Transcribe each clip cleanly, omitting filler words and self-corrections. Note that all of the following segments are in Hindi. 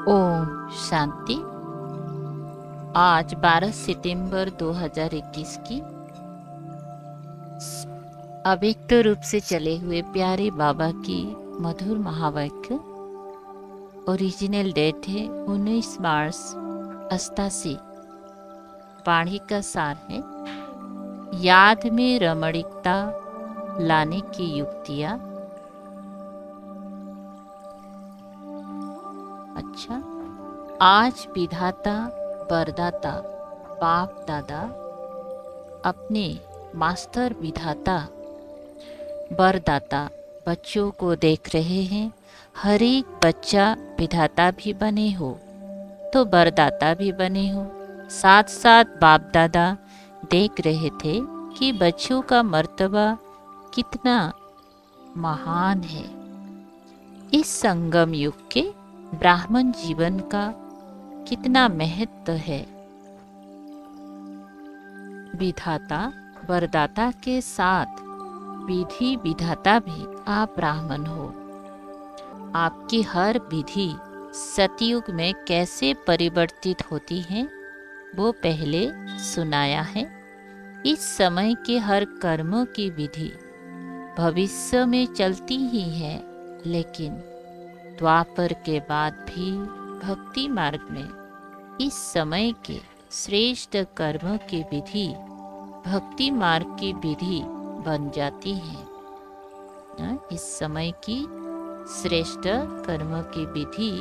ओम शांति। आज 12 सितंबर 2021 की अव्यक्त रूप से चले हुए प्यारे बाबा की मधुर महावाक्य। ओरिजिनल डेट है 19 मार्च 88। वाणी का सार है, याद में रमणीकता लाने की युक्तियां। अच्छा, आज विधाता वरदाता बाप दादा अपने मास्टर विधाता वरदाता बच्चों को देख रहे हैं। हर एक बच्चा विधाता भी बने हो तो वरदाता भी बने हो। साथ साथ बाप दादा देख रहे थे कि बच्चों का मर्तबा कितना महान है। इस संगम युग के ब्राह्मण जीवन का कितना महत्व है। विधाता वरदाता के साथ विधि विधाता भी आप ब्राह्मण हो। आपकी हर विधि सतयुग में कैसे परिवर्तित होती है वो पहले सुनाया है। इस समय के हर कर्मों की विधि भविष्य में चलती ही है, लेकिन द्वापर के बाद भी भक्ति मार्ग में इस समय के श्रेष्ठ कर्म की विधि भक्ति मार्ग की विधि बन जाती है। इस समय की श्रेष्ठ कर्म की विधि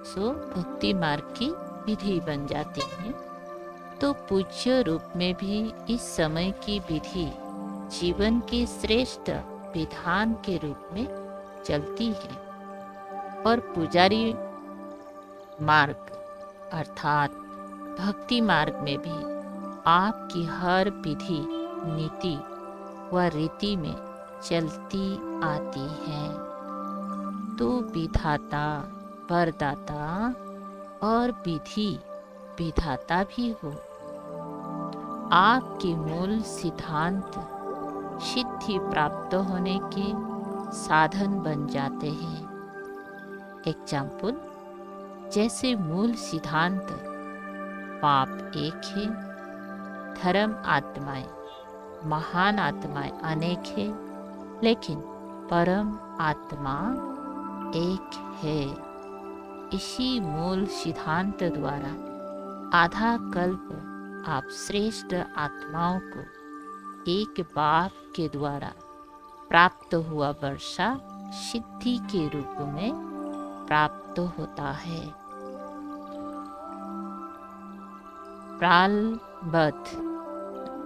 सो भक्ति मार्ग की विधि बन जाती है। तो पूज्य रूप में भी इस समय की विधि जीवन के श्रेष्ठ विधान के रूप में चलती है। और पुजारी मार्ग अर्थात भक्ति मार्ग में भी आपकी हर विधि नीति व रीति में चलती आती है। तो विधाता वरदाता और विधि विधाता भी हो। आपके मूल सिद्धांत सिद्धि प्राप्त होने के साधन बन जाते हैं। एग्जाम्पल, जैसे मूल सिद्धांत पाप एक है, धर्म आत्माएं महान आत्माएं अनेक है, लेकिन परम आत्मा एक है। इसी मूल सिद्धांत द्वारा आधा कल्प आप श्रेष्ठ आत्माओं को एक बाप के द्वारा प्राप्त हुआ वर्षा सिद्धि के रूप में प्राप्त होता है।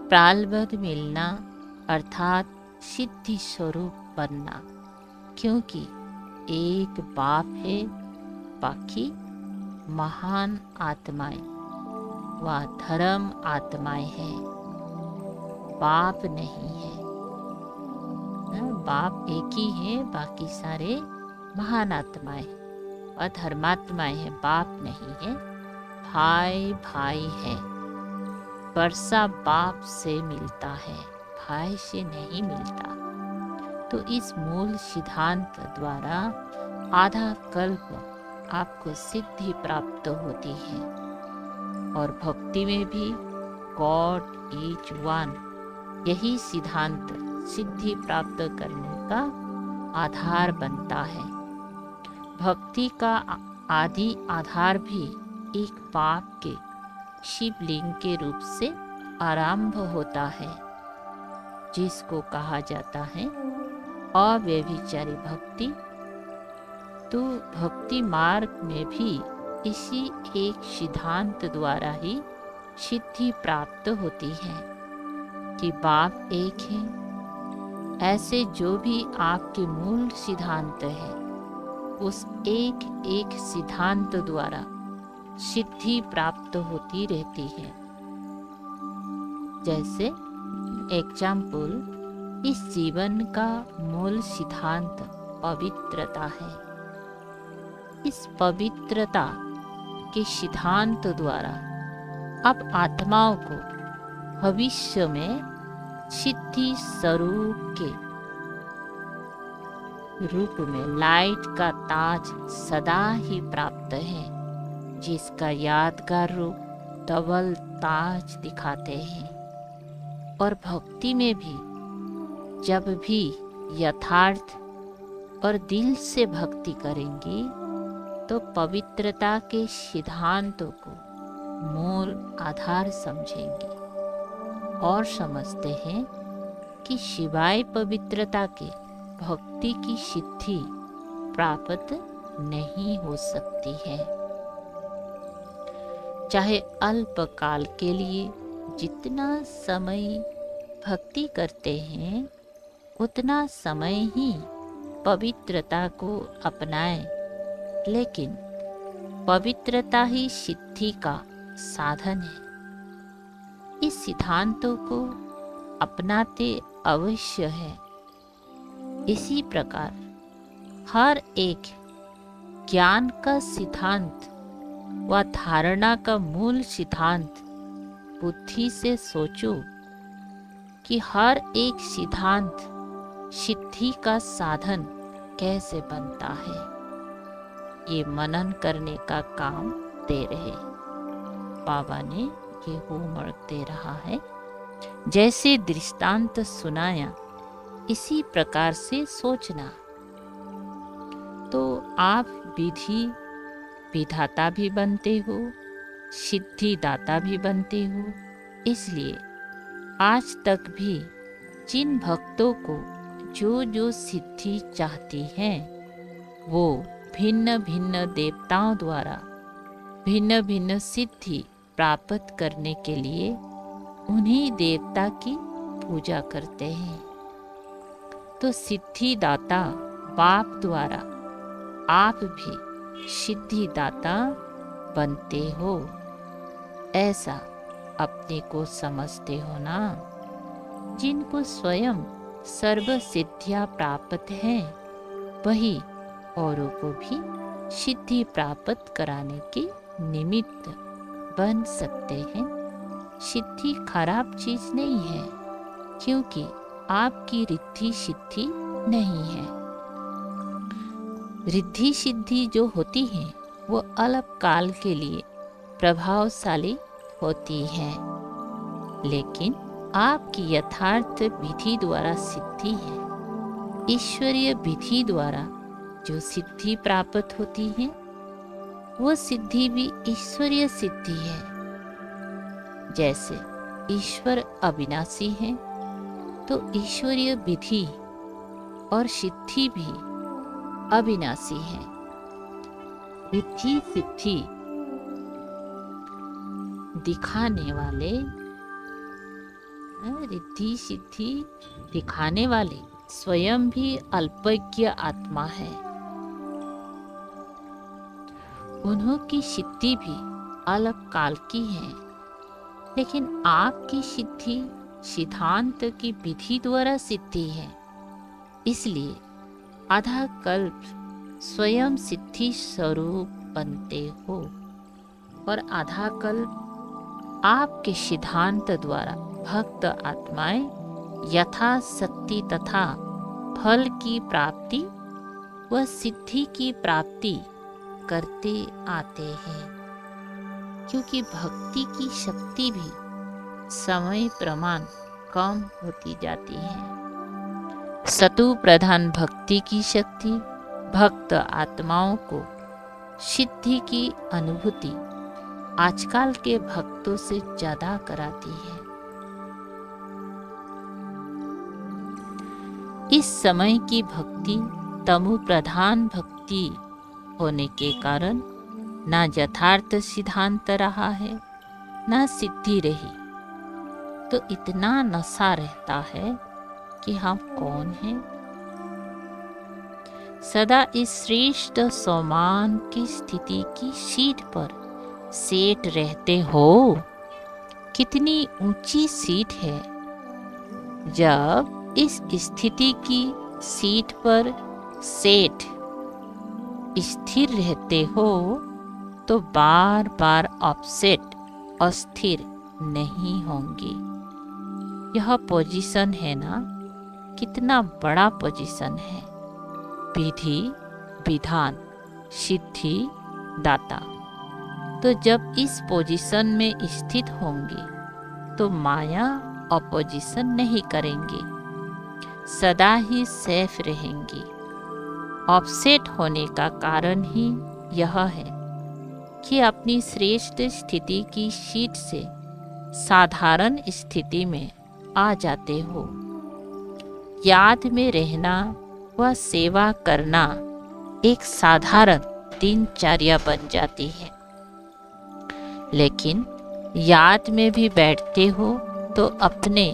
प्रालब्ध मिलना अर्थात सिद्धि स्वरूप बनना, क्योंकि एक बाप है, बाकी महान आत्माएं व धर्म आत्माएं हैं। बाप नहीं है। बाप एक ही है, बाकी सारे महान आत्माएं और धर्मात्माएं हैं। बाप नहीं है, भाई भाई है। वर्षा बाप से मिलता है, भाई से नहीं मिलता। तो इस मूल सिद्धांत द्वारा आधा कल्प आपको सिद्धि प्राप्त होती है। और भक्ति में भी गॉड इज वन, यही सिद्धांत सिद्धि प्राप्त करने का आधार बनता है। भक्ति का आदि आधार भी एक बाप के शिवलिंग के रूप से आरंभ होता है, जिसको कहा जाता है अव्यभिचारी भक्ति। तो भक्ति मार्ग में भी इसी एक सिद्धांत द्वारा ही सिद्धि प्राप्त होती है कि बाप एक है। ऐसे जो भी आपके मूल सिद्धांत है, उस एक एक सिद्धांत द्वारा सिद्धि प्राप्त होती रहती है। जैसे एग्जाम्पल, इस जीवन का मूल सिद्धांत पवित्रता है। इस पवित्रता के सिद्धांत द्वारा अब आत्माओं को भविष्य में सिद्धि स्वरूप के रूप में लाइट का ताज सदा ही प्राप्त है, जिसका यादगार रूप धवल ताज दिखाते हैं। और भक्ति में भी जब भी यथार्थ और दिल से भक्ति करेंगी तो पवित्रता के सिद्धांतों को मूल आधार समझेंगी और समझते हैं कि शिवाय पवित्रता के भक्ति की सिद्धि प्राप्त नहीं हो सकती है। चाहे अल्पकाल के लिए जितना समय भक्ति करते हैं उतना समय ही पवित्रता को अपनाएं, लेकिन पवित्रता ही सिद्धि का साधन है। इस सिद्धांतों को अपनाते अवश्य है। इसी प्रकार हर एक ज्ञान का सिद्धांत व धारणा का मूल सिद्धांत बुद्धि से सोचो कि हर एक सिद्धांत सिद्धि का साधन कैसे बनता है। ये मनन करने का काम दे रहे बाबा ने ये होमवर्क दे रहा है। जैसे दृष्टांत सुनाया इसी प्रकार से सोचना, तो आप विधि विधाता भी बनते हो, सिद्धिदाता भी बनते हो। इसलिए आज तक भी जिन भक्तों को जो जो सिद्धि चाहती हैं वो भिन्न भिन्न देवताओं द्वारा भिन्न भिन्न सिद्धि प्राप्त करने के लिए उन्हीं देवता की पूजा करते हैं। तो सिद्धिदाता बाप द्वारा आप भी सिद्धिदाता बनते हो, ऐसा अपने को समझते हो ना। जिनको स्वयं सर्व सिद्धियां प्राप्त हैं वही औरों को भी सिद्धि प्राप्त कराने के निमित्त बन सकते हैं। सिद्धि खराब चीज नहीं है, क्योंकि आपकी रिद्धि सिद्धि नहीं है। रिद्धि सिद्धि जो होती है वो अल्पकाल के लिए प्रभावशाली होती है, लेकिन आपकी यथार्थ विधि द्वारा सिद्धि है। ईश्वरीय विधि द्वारा जो सिद्धि प्राप्त होती है वो सिद्धि भी ईश्वरीय सिद्धि है। जैसे ईश्वर अविनाशी है तो ईश्वरीय विधि और सिद्धि भी अविनाशी है। रिद्धि सिद्धि दिखाने वाले रिद्धि सिद्धि दिखाने वाले स्वयं भी अल्पज्ञ आत्मा है। उन्हों की सिद्धि भी अल्पकाल की है, लेकिन आपकी सिद्धि सिद्धांत की विधि द्वारा सिद्धि है। इसलिए आधा कल्प स्वयं सिद्धि स्वरूप बनते हो और आधा कल्प आपके सिद्धांत द्वारा भक्त आत्माएं यथाशक्ति तथा फल की प्राप्ति व सिद्धि की प्राप्ति करते आते हैं, क्योंकि भक्ति की शक्ति भी समय प्रमाण कम होती जाती है। सतु प्रधान भक्ति की शक्ति भक्त आत्माओं को सिद्धि की अनुभूति आजकल के भक्तों से ज्यादा कराती है। इस समय की भक्ति तमु प्रधान भक्ति होने के कारण ना यथार्थ सिद्धांत रहा है ना सिद्धि रही, तो इतना नशा रहता है कि हम कौन हैं। सदा इस श्रेष्ठ सम्मान की स्थिति की सीट पर सेठ रहते हो। कितनी ऊंची सीट है। जब इस स्थिति की सीट पर सेठ स्थिर रहते हो तो बार बार अपसेट अस्थिर नहीं होंगे। यह पोजीशन है ना, कितना बड़ा पोजीशन है। विधि विधान सिद्धि दाता। तो जब इस पोजीशन में स्थित होंगे तो माया अपोजिशन नहीं करेंगे, सदा ही सेफ रहेंगी। ऑफसेट होने का कारण ही यह है कि अपनी श्रेष्ठ स्थिति की शीट से साधारण स्थिति में आ जाते हो। याद में रहना व सेवा करना एक साधारण दिनचर्या बन जाती है। लेकिन याद में भी बैठते हो तो अपने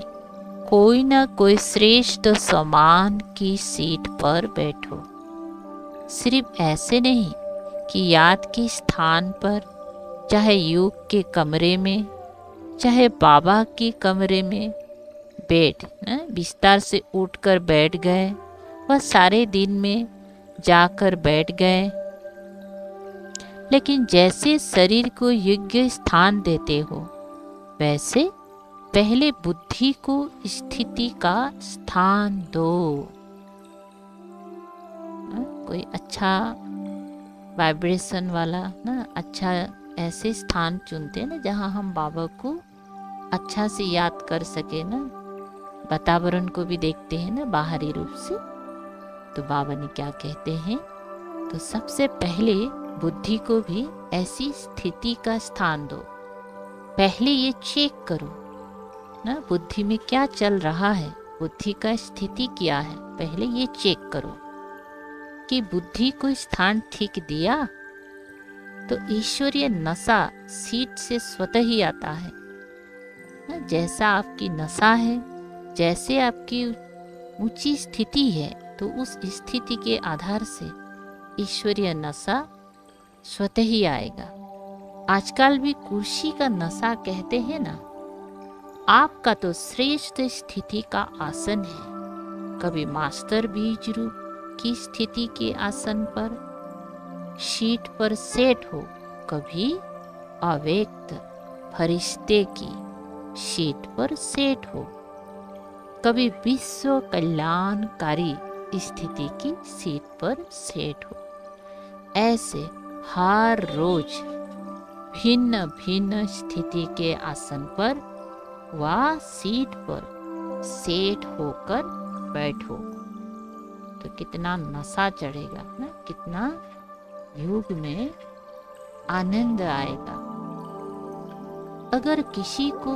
कोई न कोई श्रेष्ठ सम्मान की सीट पर बैठो। सिर्फ ऐसे नहीं कि याद के स्थान पर, चाहे योग के कमरे में, चाहे बाबा के कमरे में बिस्तर से उठकर बैठ गए, वह सारे दिन में जाकर बैठ गए। लेकिन जैसे शरीर को योग्य स्थान देते हो, वैसे पहले बुद्धि को स्थिति का स्थान दो। कोई अच्छा वाइब्रेशन वाला अच्छा ऐसे स्थान चुनते हैं ना, जहाँ हम बाबा को अच्छा से याद कर सके ना। वातावरण को भी देखते हैं ना बाहरी रूप से। तो बाबा ने क्या कहते हैं, तो सबसे पहले बुद्धि को भी ऐसी स्थिति का स्थान दो। पहले ये चेक करो ना, बुद्धि में क्या चल रहा है, बुद्धि का स्थिति क्या है। पहले ये चेक करो कि बुद्धि को स्थान ठीक दिया तो ईश्वरीय नशा सीट से स्वतः ही आता है ना। जैसा आपकी नशा है, जैसे आपकी ऊंची स्थिति है, तो उस स्थिति के आधार से ईश्वरीय नशा स्वतः ही आएगा। आजकल भी कुर्सी का नशा कहते हैं ना। आपका तो श्रेष्ठ स्थिति का आसन है। कभी मास्टर बीज रूप की स्थिति के आसन पर शीट पर सेट हो, कभी अव्यक्त फरिश्ते की शीट पर सेट हो, कभी विश्व कल्याणकारी स्थिति की सीट पर सेट हो। ऐसे हर रोज भिन्न भिन्न स्थिति के आसन पर व सीट पर सेट होकर बैठो, तो कितना नशा चढ़ेगा ना, कितना योग में आनंद आएगा। अगर किसी को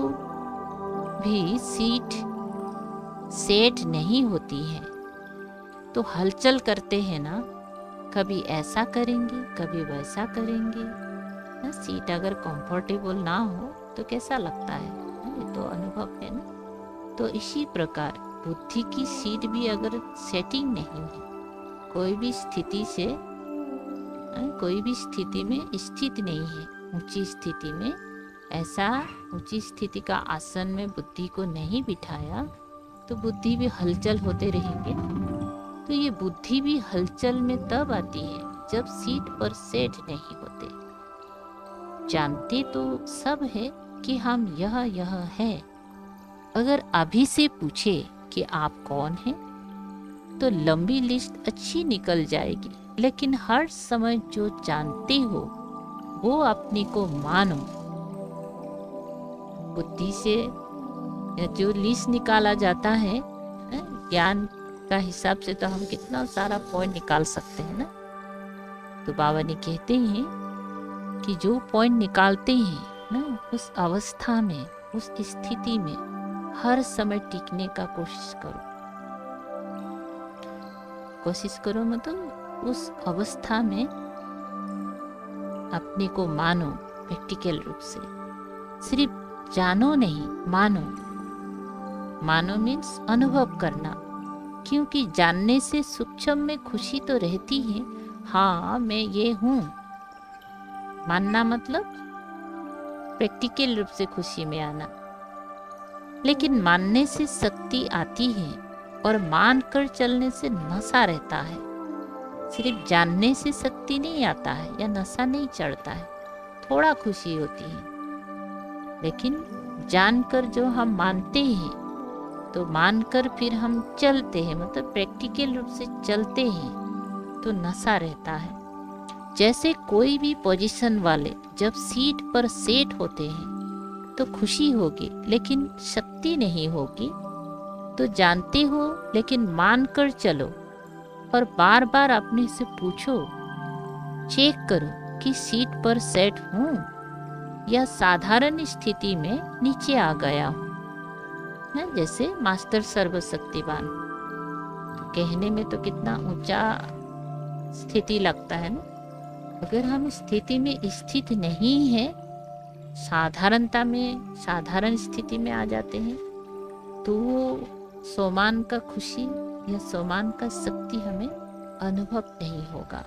भी सीट सेट नहीं होती है तो हलचल करते हैं ना, कभी ऐसा करेंगे कभी वैसा करेंगे ना। सीट अगर कंफर्टेबल ना हो तो कैसा लगता है, ये तो अनुभव है ना। तो इसी प्रकार बुद्धि की सीट भी अगर सेटिंग नहीं है, कोई भी स्थिति से कोई भी स्थिति में स्थित नहीं है, ऊंची स्थिति में, ऐसा ऊंची स्थिति का आसन में बुद्धि को नहीं बिठाया, तो बुद्धि भी हलचल होते रहेंगे। तो ये बुद्धि भी हलचल में तब आती है जब सीट पर सेट नहीं होते। जानते तो सब है कि हम यह है। अगर अभी से पूछे कि आप कौन हैं, तो लंबी लिस्ट अच्छी निकल जाएगी। लेकिन हर समय जो जानते हो वो अपने को मानो। बुद्धि से जो लिस्ट निकाला जाता है ज्ञान का हिसाब से, तो हम कितना सारा पॉइंट निकाल सकते हैं ना। तो बाबा ने कहते हैं कि जो पॉइंट निकालते हैं ना, उस अवस्था में, उस स्थिति में हर समय टिकने का कोशिश करो। मतलब उस अवस्था में अपने को मानो प्रैक्टिकल रूप से। सिर्फ जानो नहीं, मानो मीन्स अनुभव करना। क्योंकि जानने से सूक्ष्म में खुशी तो रहती है, हाँ मैं ये हूँ। मानना मतलब प्रैक्टिकल रूप से खुशी में आना। लेकिन मानने से शक्ति आती है और मान कर चलने से नशा रहता है। सिर्फ जानने से शक्ति नहीं आता है या नशा नहीं चढ़ता है, थोड़ा खुशी होती है। लेकिन जानकर जो हम मानते हैं, तो मानकर फिर हम चलते हैं, मतलब प्रैक्टिकल रूप से चलते हैं, तो नशा रहता है। जैसे कोई भी पोजीशन वाले जब सीट पर सेट होते हैं तो खुशी होगी लेकिन शक्ति नहीं होगी। तो जानते हो लेकिन मान कर चलो और बार बार अपने से पूछो, चेक करो कि सीट पर सेट हूँ या साधारण स्थिति में नीचे आ गया हूँ। जैसे मास्टर सर्वशक्तिवान, तो कहने में तो कितना ऊंचा स्थिति लगता है ना। अगर हम स्थिति में स्थित नहीं है, साधारणता में साधारण स्थिति में आ जाते हैं, तो वो सोमान का खुशी या सोमान का शक्ति हमें अनुभव नहीं होगा।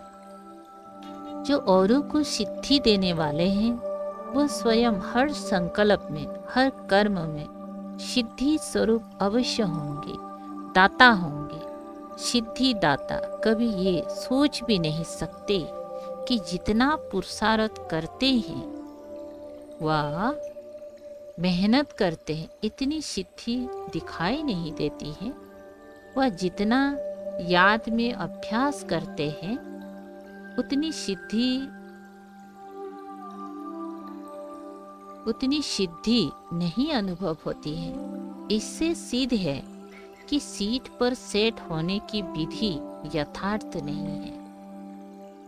जो औरों को सिद्धि देने वाले हैं वो स्वयं हर संकल्प में, हर कर्म में सिद्धि स्वरूप अवश्य होंगे, दाता होंगे। सिद्धि दाता कभी ये सोच भी नहीं सकते कि जितना पुरुषार्थ करते हैं वह मेहनत करते हैं, इतनी सिद्धि दिखाई नहीं देती है। वह जितना याद में अभ्यास करते हैं उतनी सिद्धि नहीं अनुभव होती है। इससे सिद्ध है कि सीट पर सेट होने की विधि यथार्थ नहीं है,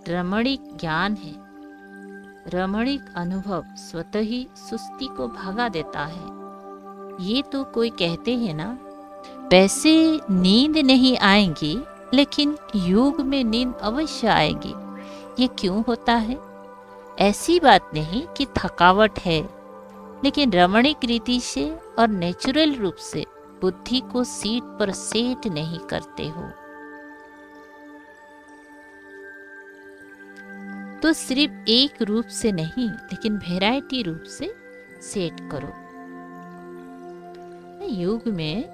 रमणीक ज्ञान है। रमणीक अनुभव स्वतः ही सुस्ती को भगा देता है। ये तो कोई कहते हैं ना, वैसे नींद नहीं आएगी लेकिन योग में नींद अवश्य आएगी। ये क्यों होता है? ऐसी बात नहीं कि थकावट है, लेकिन रमणीक रीति से और नेचुरल रूप से बुद्धि को सीट पर सेट नहीं करते हो। तो सिर्फ एक रूप से नहीं लेकिन वैरायटी रूप से सेट करो। योग में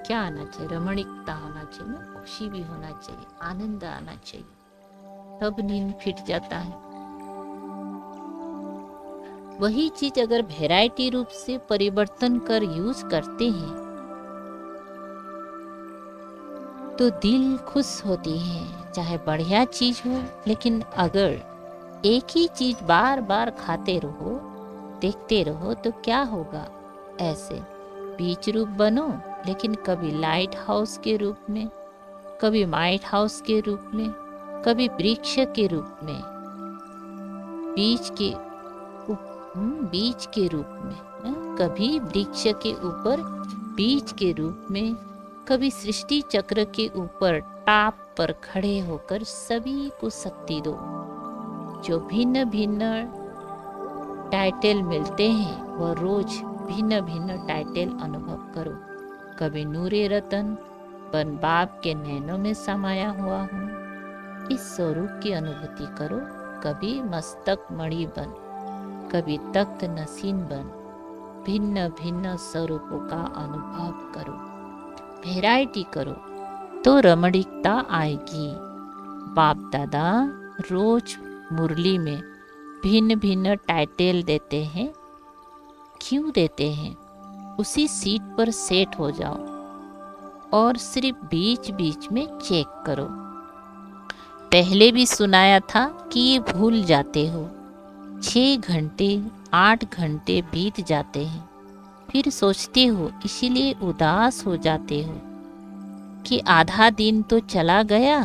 क्या आना चाहिए? रमणीकता होना चाहिए, खुशी भी होना चाहिए, आनंद आना चाहिए, तब नींद फिट जाता है। वही चीज अगर वैरायटी रूप से परिवर्तन कर यूज करते हैं तो दिल खुश होती है। चाहे बढ़िया चीज हो, लेकिन अगर एक ही चीज बार बार खाते रहो, देखते रहो तो क्या होगा? ऐसे बीच रूप बनो, लेकिन कभी लाइट हाउस के रूप में, कभी माइट हाउस के रूप में, कभी वृक्ष के रूप में, बीज के रूप में, कभी वृक्ष के ऊपर बीज के रूप में, कभी सृष्टि चक्र के ऊपर टाप पर खड़े होकर सभी को शक्ति दो। जो भिन्न भिन्न टाइटल मिलते हैं वह रोज भिन्न भिन्न टाइटल अनुभव करो। कभी नूरे रतन बन बाप के नैनों में समाया हुआ हूँ, इस स्वरूप की अनुभूति करो। कभी मस्तक मणि बन, कभी तख्त नसीन बन, भिन्न भिन्न स्वरूपों का अनुभव करो, वैरायटी करो तो रमणीकता आएगी। बाप दादा रोज मुरली में भिन्न भिन्न टाइटल देते हैं। क्यों देते हैं? उसी सीट पर सेट हो जाओ और सिर्फ बीच बीच में चेक करो। पहले भी सुनाया था कि ये भूल जाते हो। 6 घंटे 8 घंटे बीत जाते हैं, फिर सोचते हो, इसीलिए उदास हो जाते हो कि आधा दिन तो चला गया,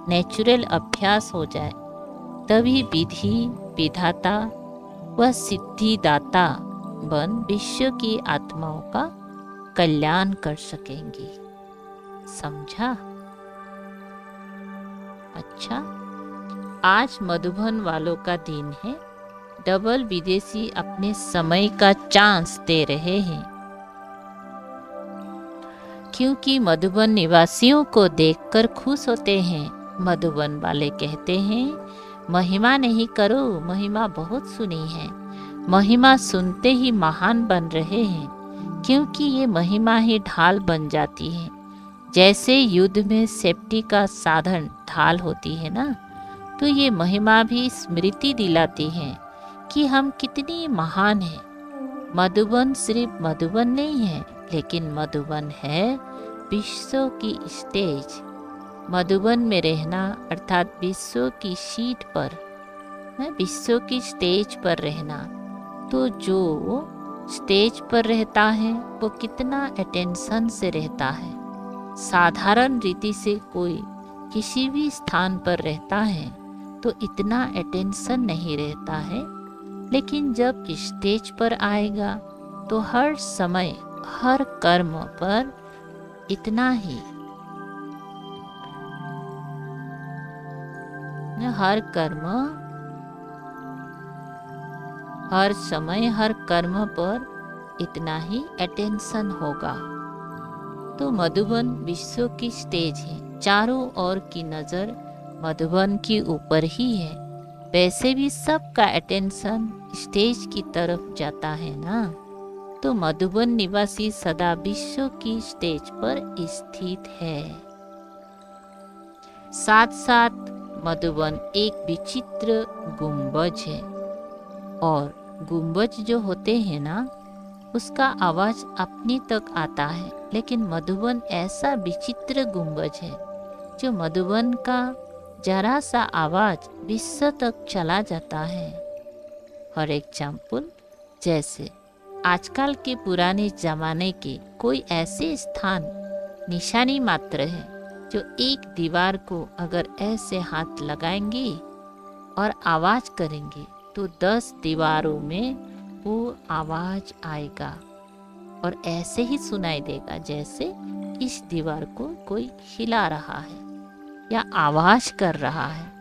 नेचुरल अभ्यास हो जाए, तभी विधि विधाता व सिद्धिदाता बन विश्व की आत्माओं का कल्याण कर सकेंगे। समझा? अच्छा, आज मधुबन वालों का दिन है। डबल विदेशी अपने समय का चांस दे रहे हैं, क्योंकि मधुबन निवासियों को देखकर खुश होते हैं। मधुबन वाले कहते हैं, महिमा नहीं करो, महिमा बहुत सुनी है। महिमा सुनते ही महान बन रहे हैं, क्योंकि ये महिमा ही ढाल बन जाती है। जैसे युद्ध में सेफ्टी का साधन ढाल होती है ना, तो ये महिमा भी स्मृति दिलाती है कि हम कितनी महान हैं। मधुबन सिर्फ मधुबन नहीं है, लेकिन मधुबन है विश्व की स्टेज, मधुबन में रहना अर्थात विश्व की सीट पर, विश्व की स्टेज पर रहना। तो जो स्टेज पर रहता है वो कितना अटेंशन से रहता है। साधारण रीति से कोई किसी भी स्थान पर रहता है तो इतना अटेंशन नहीं रहता है, लेकिन जब स्टेज पर आएगा तो हर समय हर कर्म पर इतना ही, हर कर्म, हर समय हर कर्म पर इतना ही अटेंशन होगा। तो मधुबन विश्व की स्टेज है, चारों ओर की नज़र मधुबन के ऊपर ही है। वैसे भी सबका अटेंशन स्टेज की तरफ जाता है ना। तो मधुबन निवासी सदा विश्व की स्टेज पर स्थित है। साथ साथ मधुबन एक विचित्र गुंबज है, और गुंबज जो होते हैं ना उसका आवाज अपने तक आता है, लेकिन मधुबन ऐसा विचित्र गुंबज है जो मधुबन का जरा सा आवाज विश्व तक चला जाता है। फॉर एग्जाम्पल, जैसे आजकल के पुराने जमाने के कोई ऐसे स्थान निशानी मात्र है जो एक दीवार को अगर ऐसे हाथ लगाएंगे और आवाज करेंगे तो 10 दीवारों में वो आवाज आएगा और ऐसे ही सुनाई देगा जैसे इस दीवार को कोई हिला रहा है या आवाज कर रहा है।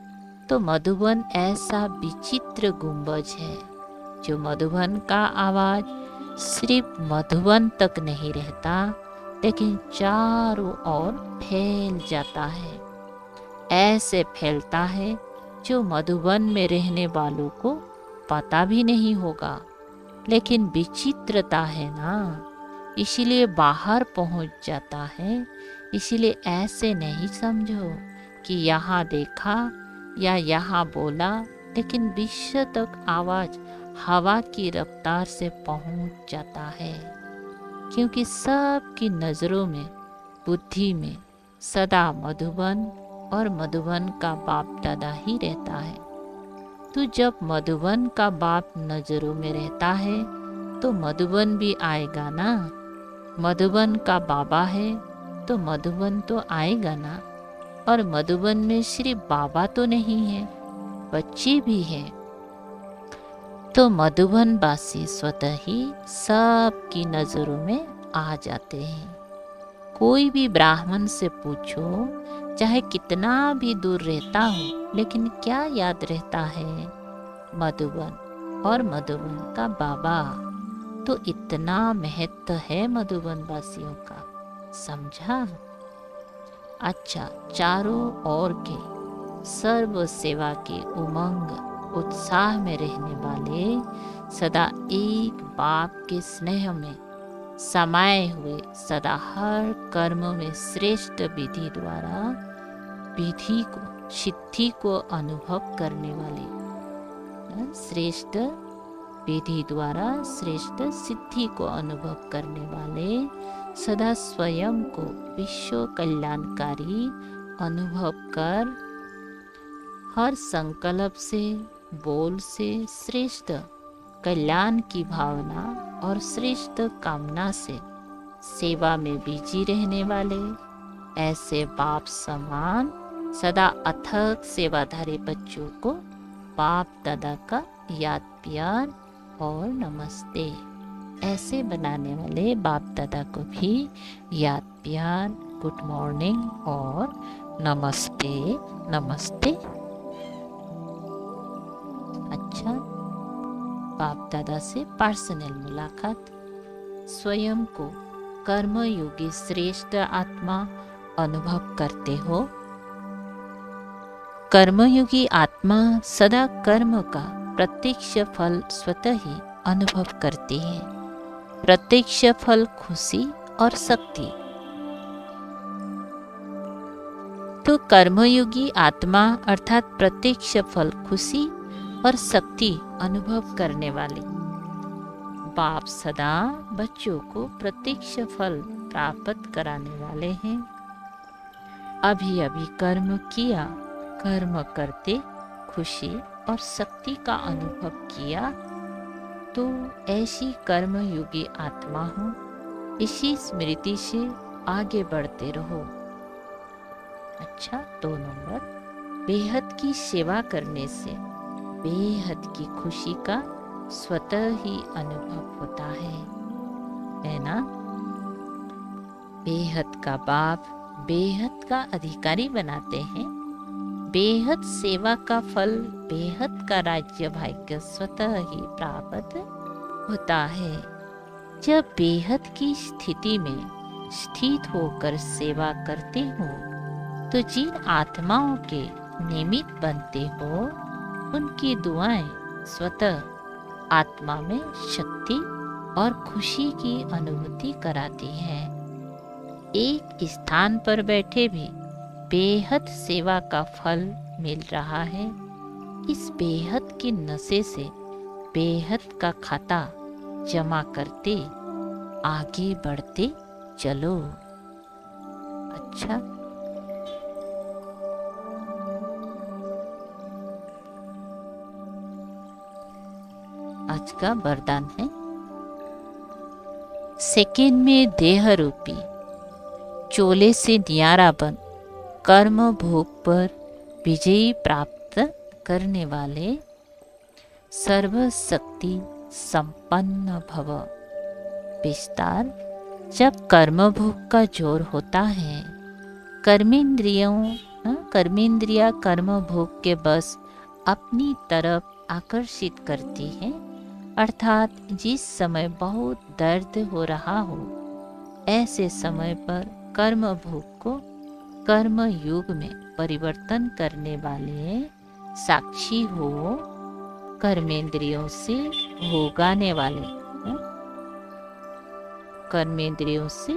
तो मधुबन ऐसा विचित्र गुंबज है जो मधुबन का आवाज सिर्फ मधुबन तक नहीं रहता, लेकिन चारों ओर फैल जाता है। ऐसे फैलता है जो मधुबन में रहने वालों को पता भी नहीं होगा। लेकिन विचित्रता है ना, इसीलिए बाहर पहुंच जाता है। इसीलिए ऐसे नहीं समझो कि यहाँ देखा या यहाँ बोला, लेकिन विश्व तक आवाज हवा की रफ्तार से पहुंच जाता है, क्योंकि सबकी नज़रों में, बुद्धि में सदा मधुबन और मधुबन का बाप दादा ही रहता है। तो जब मधुबन का बाप नज़रों में रहता है तो मधुबन भी आएगा ना। मधुबन का बाबा है तो मधुबन तो आएगा ना। और मधुबन में सिर्फ बाबा तो नहीं है, बच्चे भी हैं। तो मधुबन वासी स्वतः ही सबकी नज़रों में आ जाते हैं। कोई भी ब्राह्मण से पूछो, चाहे कितना भी दूर रहता हो, लेकिन क्या याद रहता है? मधुबन और मधुबन का बाबा। तो इतना महत्व है मधुबन वासियों का, समझा? अच्छा, चारों ओर के सर्व सेवा के उमंग उत्साह में रहने वाले, सदा एक बाप के स्नेह में समाये हुए, सदा हर कर्म में श्रेष्ठ विधि द्वारा विधि को, सिद्धि को अनुभव करने वाले, श्रेष्ठ विधि द्वारा श्रेष्ठ सिद्धि को अनुभव करने वाले, सदा स्वयं को विश्व कल्याणकारी अनुभव कर हर संकल्प से, बोल से श्रेष्ठ कल्याण की भावना और श्रेष्ठ कामना से सेवा में बिजी रहने वाले, ऐसे बाप समान सदा अथक सेवाधारी बच्चों को बाप दादा का याद प्यार और नमस्ते ऐसे बनाने वाले बाप दादा को भी याद प्यार, गुड मॉर्निंग और नमस्ते नमस्ते। अच्छा, बाप दादा से पर्सनल मुलाकात। स्वयं को कर्मयोगी श्रेष्ठ आत्मा अनुभव करते हो। कर्मयोगी आत्मा सदा कर्म का प्रत्यक्ष फल स्वतः ही अनुभव करती है। प्रत्यक्ष फल खुशी और शक्ति। तो कर्मयोगी आत्मा अर्थात प्रत्यक्ष फल खुशी और शक्ति अनुभव करने वाले बाप सदा बच्चों को प्रत्यक्ष फल प्राप्त कराने वाले हैं। अभी अभी कर्म किया, कर्म करते खुशी और शक्ति का अनुभव किया, तो ऐसी कर्मयोगी आत्मा हो, इसी स्मृति से आगे बढ़ते रहो। अच्छा, 2 नंबर, बेहद की सेवा करने से बेहद की खुशी का स्वतः ही अनुभव होता है ना। बेहद का बाप बेहद का अधिकारी बनाते हैं। बेहद सेवा का फल, बेहद का राज्य भाग्य स्वतः ही प्राप्त होता है। जब बेहद की स्थिति में स्थित होकर सेवा करते हो, तो जिन आत्माओं के निमित्त बनते हो, उनकी दुआएं स्वतः आत्मा में शक्ति और खुशी की अनुभूति कराती हैं। एक स्थान पर बैठे भी बेहद सेवा का फल मिल रहा है। इस बेहद की नशे से बेहद का खाता जमा करते आगे बढ़ते चलो। अच्छा, आज का वरदान है, सेकेंड में देह रूपी चोले से न्यारा बन कर्म भोग पर विजयी प्राप्त करने वाले सर्वशक्ति संपन्न भव। विस्तार, जब कर्म भोग का जोर होता है, कर्मेंद्रिया कर्म भोग के बस अपनी तरफ आकर्षित करती है, अर्थात जिस समय बहुत दर्द हो रहा हो, ऐसे समय पर कर्म भोग को कर्म युग में परिवर्तन करने वाले साक्षी हो, कर्मेंद्रियों से भोगाने वाले, कर्मेंद्रियों से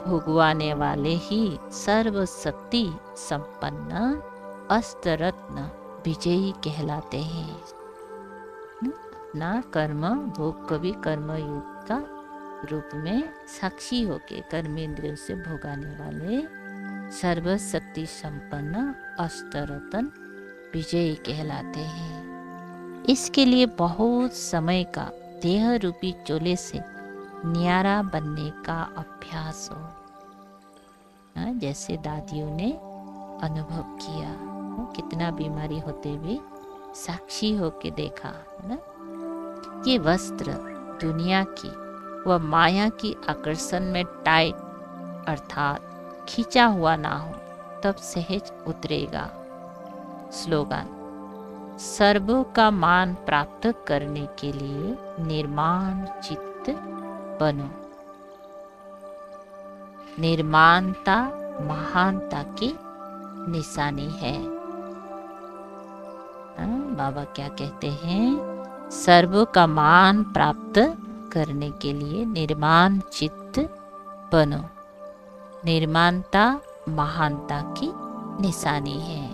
भोगवाने वाले ही सर्वशक्ति संपन्न अष्टरत्न विजयी कहलाते हैं। ना कर्म भोग को भी कर्मयुग का रूप में साक्षी होके कर्मेंद्रियों से भोगाने वाले सर्वशक्ति संपन्न अष्टरत्न विजयी कहलाते हैं। इसके लिए बहुत समय का देह रूपी चोले से न्यारा बनने का अभ्यास हो। जैसे दादियों ने अनुभव किया, कितना बीमारी होते भी साक्षी होके देखा ना। ये वस्त्र दुनिया की व माया की आकर्षण में टाइट अर्थात खींचा हुआ ना हो, तब सहज उतरेगा। स्लोगन, सर्वों का मान प्राप्त करने के लिए निर्माण चित्त बनो। निर्माणता महानता की निशानी है। बाबा क्या कहते हैं? सर्व का मान प्राप्त करने के लिए निर्माण चित्त बनो। निर्माणता महानता की निशानी है।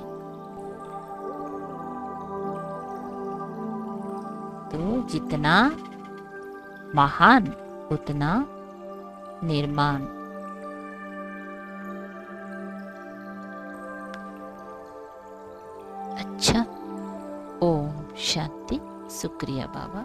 तो जितना महान उतना निर्माण। अच्छा, ओम शांति। शुक्रिया बाबा।